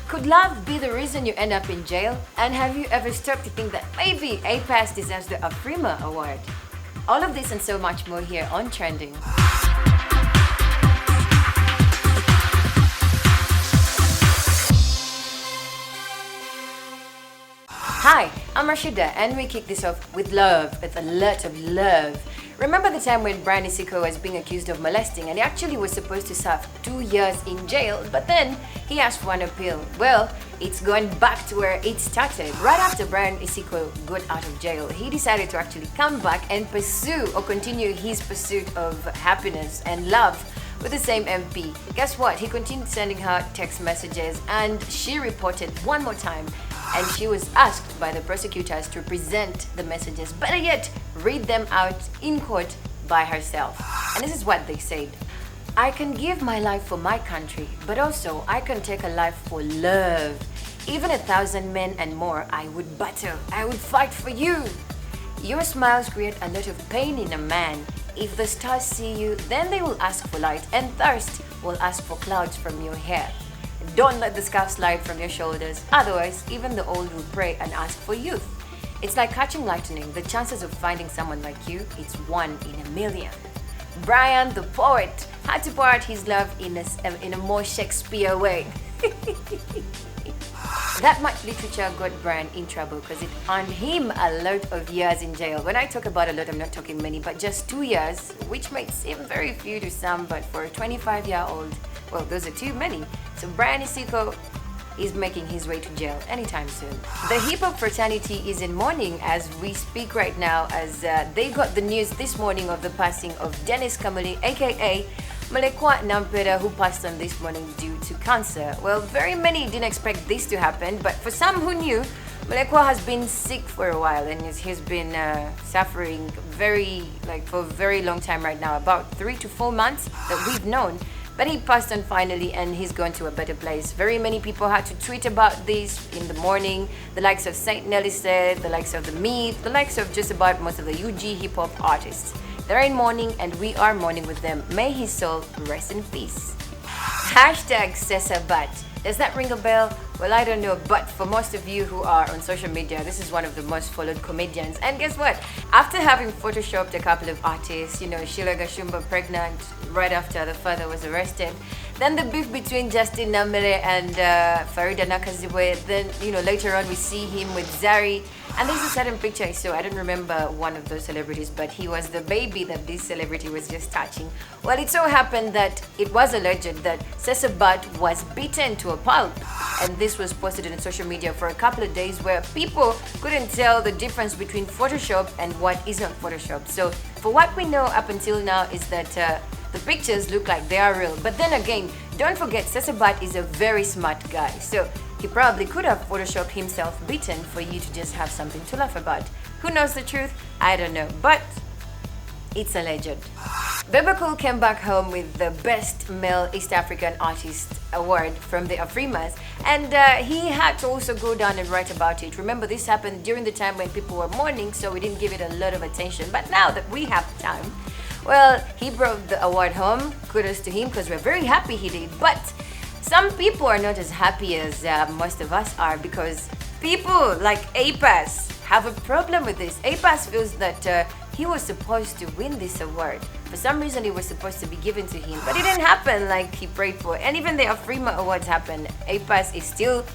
Could love be the reason you end up in jail? And have you ever stopped to think that maybe A-Pass deserves the Afrima Award? All of this and so much more here on Trending. Hi, I'm Rashida and we kick this off with love, with a lot of love. Remember the time when Brian Isiko was being accused of molesting and he actually was supposed to serve 2 years in jail, but then he asked for an appeal. Well, it's going back to where it started. Right after Brian Isiko got out of jail, he decided to actually come back and pursue or continue his pursuit of happiness and love with the same MP. Guess what? He continued sending her text messages and she reported one more time, and she was asked by the prosecutors to present the messages, better yet, read them out in court by herself. And this is what they said. I can give my life for my country, but also I can take a life for love. Even 1,000 men and more, I would battle, I would fight for you. Your smiles create a lot of pain in a man. If the stars see you, then they will ask for light, and thirst will ask for clouds from your hair. Don't let the scarf slide from your shoulders, otherwise even the old will pray and ask for youth. It's like catching lightning. The chances of finding someone like you, it's 1 in a million. Brian the poet had to pour out his love in a more Shakespeare way. That much literature got Brian in trouble because it earned him a lot of years in jail. When I talk about a lot, I'm not talking many, but just 2 years, which might seem very few to some, but for a 25-year-old, well, those are too many. So Brian Isiko is making his way to jail anytime soon. The hip-hop fraternity is in mourning as we speak right now, as they got the news this morning of the passing of Dennis Kamuli, aka Mulekwa Nampera, who passed on this morning due to cancer. Well, very many didn't expect this to happen, but for some who knew, Mulekwa has been sick for a while and he's been suffering for a very long time right now, about 3 to 4 months that we've known. But he passed on finally and he's gone to a better place. Very many people had to tweet about this in the morning. The likes of Saint Nelly said, the likes of the Meat, the likes of just about most of the UG hip-hop artists. They're in mourning and we are mourning with them. May his soul rest in peace. Hashtag Sesabat. Does that ring a bell? Well, I don't know, but for most of you who are on social media, this is one of the most followed comedians. And guess what? After having photoshopped a couple of artists, Sheila Gashumba pregnant right after the father was arrested, then the beef between Justin Namere and Farida Nakazibwe, then, later on we see him with Zari. And there's a certain picture I saw, I don't remember one of those celebrities, but he was the baby that this celebrity was just touching. Well, it so happened that it was alleged that Sesabat was beaten to a pulp. And this was posted on social media for a couple of days where people couldn't tell the difference between Photoshop and what isn't Photoshop. So for what we know up until now is that the pictures look like they are real. But then again, don't forget Sesabat is a very smart guy. So he probably could have photoshopped himself beaten for you to just have something to laugh about. Who knows the truth? I don't know, but it's alleged. Bebe Cool came back home with the Best Male East African Artist Award from the Afrimas, and he had to also go down and write about it. Remember, this happened during the time when people were mourning, so we didn't give it a lot of attention. But now that we have time, well, he brought the award home. Kudos to him because we're very happy he did. But some people are not as happy as most of us are because people like A-Pass have a problem with this. A-Pass feels that he was supposed to win this award. For some reason, it was supposed to be given to him, but it didn't happen like he prayed for. And even the Afrima Awards happened, A-Pass is still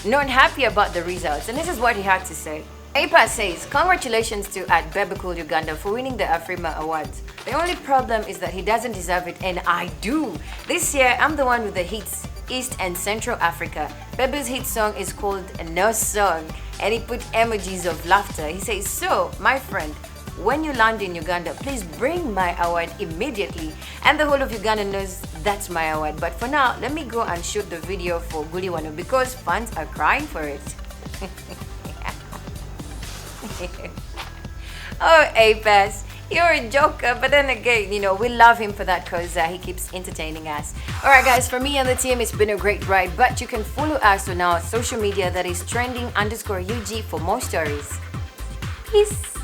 not happy about the results. And this is what he had to say. A-Pass says, congratulations to Bebe Cool Uganda for winning the Afrima Awards. The only problem is that he doesn't deserve it, and I do. This year, I'm the one with the hits, East and Central Africa. Bebe's hit song is called No Song, and he put emojis of laughter. He says, so, my friend, when you land in Uganda, please bring my award immediately. And the whole of Uganda knows that's my award. But for now, let me go and shoot the video for Guliwano because fans are crying for it. Oh, A-Pass, you're a joker, but then again, we love him for that because he keeps entertaining us. Alright guys, for me and the team, it's been a great ride, but you can follow us on our social media, that is trending_UG for more stories. Peace.